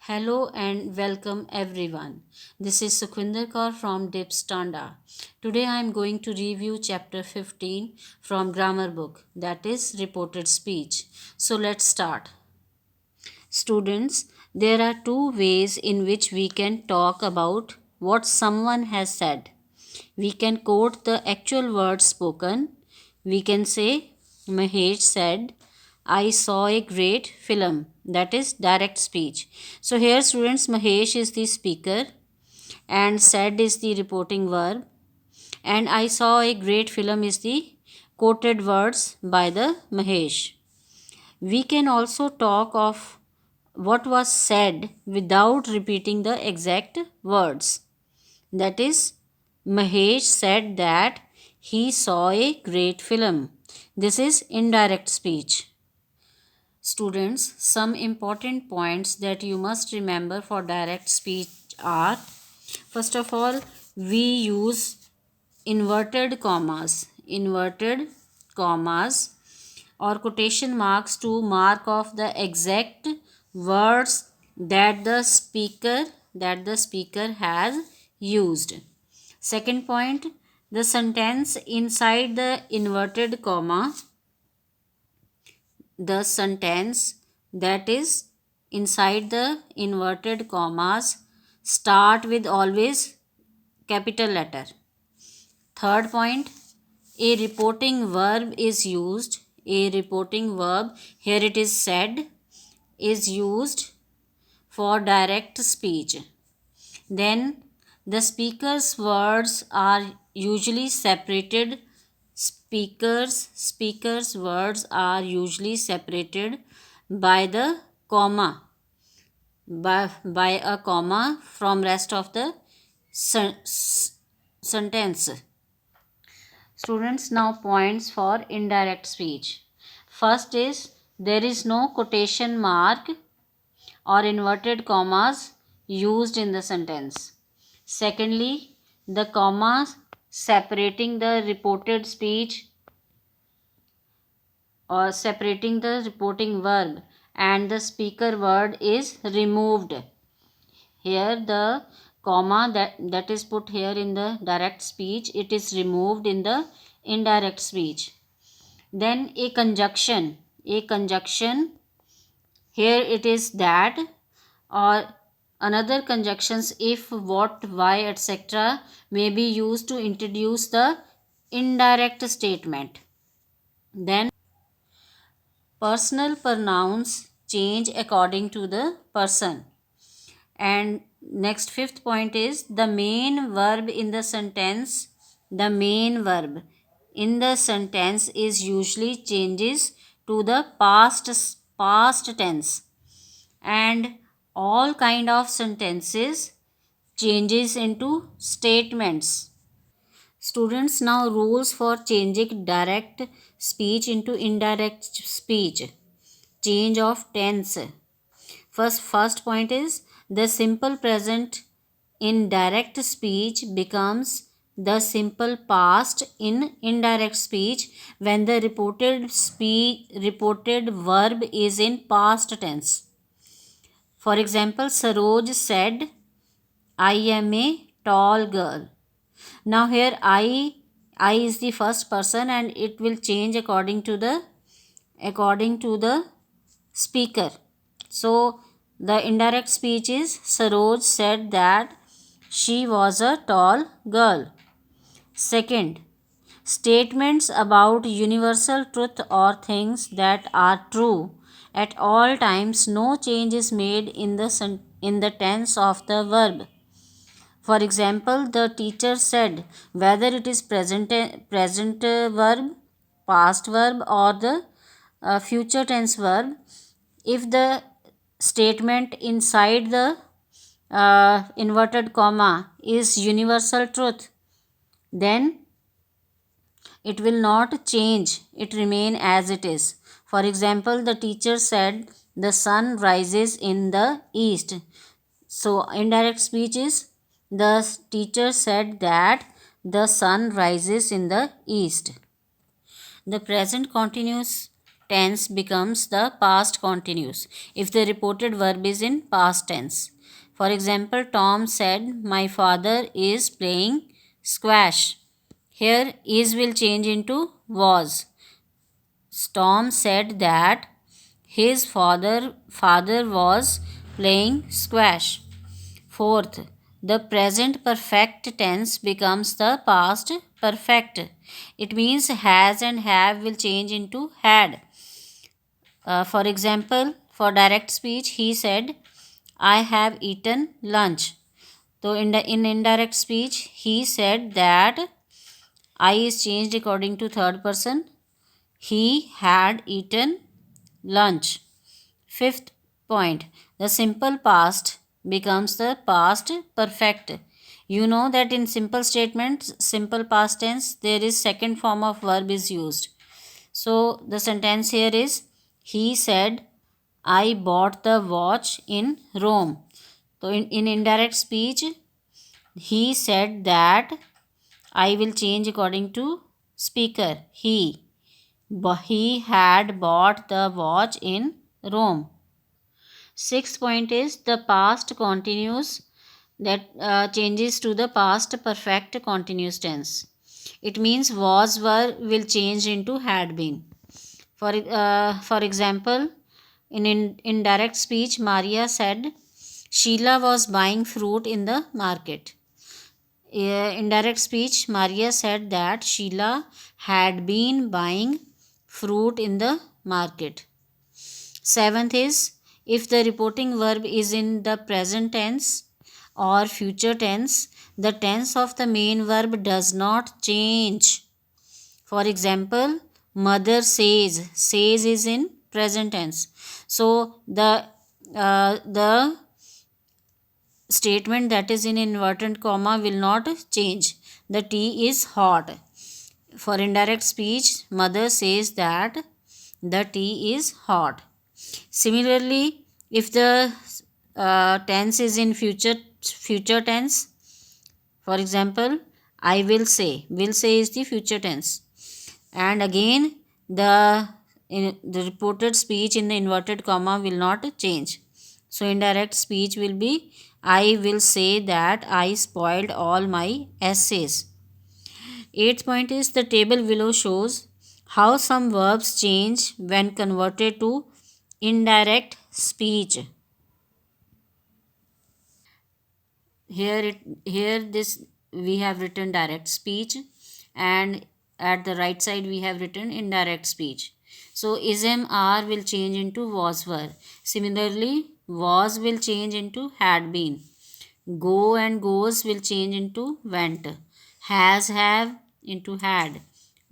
Hello and welcome everyone. This is Sukhinder Kaur from DIPS Tanda. Today I am going to review chapter 15 from grammar book, that is reported speech. So let's start. Students, there are two ways in which we can talk about what someone has said. We can quote the actual words spoken. We can say, Mahesh said, I saw a great film. That is direct speech. So, here, students, Mahesh is the speaker and said is the reporting verb, and I saw a great film is the quoted words by the Mahesh. We can also talk of what was said without repeating the exact words. That is, Mahesh said that he saw a great film. This is indirect speech. Students, some important points that you must remember for direct speech are, first of all, we use inverted commas or quotation marks to mark off the exact words that the speaker has used. Second point, the sentence inside the inverted comma, the sentence that is inside the inverted commas start with always capital letter. Third point, a reporting verb is used. A reporting verb, here it is said, is used for direct speech. Then the speaker's words are usually separated. Speaker's words are usually separated by the comma, by a comma from rest of the sentence. Students, now points for indirect speech. First is, there is no quotation mark or inverted commas used in the sentence. Secondly, the commas separating the reported speech or separating the reporting verb and the speaker word is removed. Here the comma that is put here in the direct speech, it is removed in the indirect speech. Then a conjunction, here it is that, or another conjunctions if, what, why, etc. may be used to introduce the indirect statement. Then personal pronouns change according to the person. And next, fifth point is the main verb in the sentence. The main verb in the sentence is usually changes to the past tense, and all kind of sentences changes into statements. Students, now rules for changing direct speech into indirect speech. Change of tense. First point is the simple present in direct speech becomes the simple past in indirect speech when the reported verb is in past tense. For example, Saroj said, I am a tall girl. Now here I is the first person and it will change according to the speaker. So the indirect speech is Saroj said that she was a tall girl. Second, statements about universal truth or things that are true at all times, no change is made in the tense of the verb. For example, the teacher said, whether it is present verb, past verb, or the future tense verb, if the statement inside the inverted comma is universal truth, then it will not change, it remain as it is. For example, the teacher said the sun rises in the east. So indirect speech is the teacher said that the sun rises in the east. The present continuous tense becomes the past continuous if the reported verb is in past tense. For example, Tom said, "My father is playing squash." Here, is will change into was. Tom said that his father was playing squash. Fourth, the present perfect tense becomes the past perfect. It means has and have will change into had. For example, for direct speech, he said, "I have eaten lunch." So, in indirect speech, he said that I is changed according to third person. He had eaten lunch. Fifth point, the simple past becomes the past perfect. You know that in simple statements, simple past tense, there is second form of verb is used. So the sentence here is, he said, "I bought the watch in Rome." So in indirect speech, he said that I will change according to speaker. He had bought the watch in Rome. Sixth point is the past continuous that changes to the past perfect continuous tense. It means was, were will change into had been. For example, in indirect speech, Maria said Sheila was buying fruit in the market. In direct speech, Maria said that Sheila had been buying fruit in the market. Seventh is if the reporting verb is in the present tense or future tense, the tense of the main verb does not change. For example, mother says. Says is in present tense. So the statement that is in inverted comma will not change. The tea is hot. For indirect speech, mother says that the tea is hot. Similarly, if the tense is in future tense, for example, I will say. Will say is the future tense. And again, the reported speech in the inverted comma will not change. So indirect speech will be, I will say that I spoiled all my essays. Eighth point is the table below shows how some verbs change when converted to indirect speech. Here this we have written direct speech, and at the right side we have written indirect speech. So ism are will change into was, were. Similarly, was will change into had been. Go and goes will change into went. Has, have into had.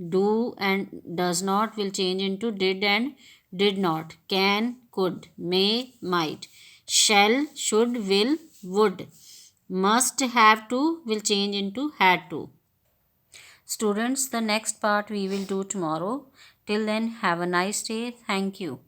Do and does not will change into did and did not. Can, could. May, might. Shall, should, will, would. Must, have to will change into had to. Students, the next part we will do tomorrow. Till then, have a nice day. Thank you.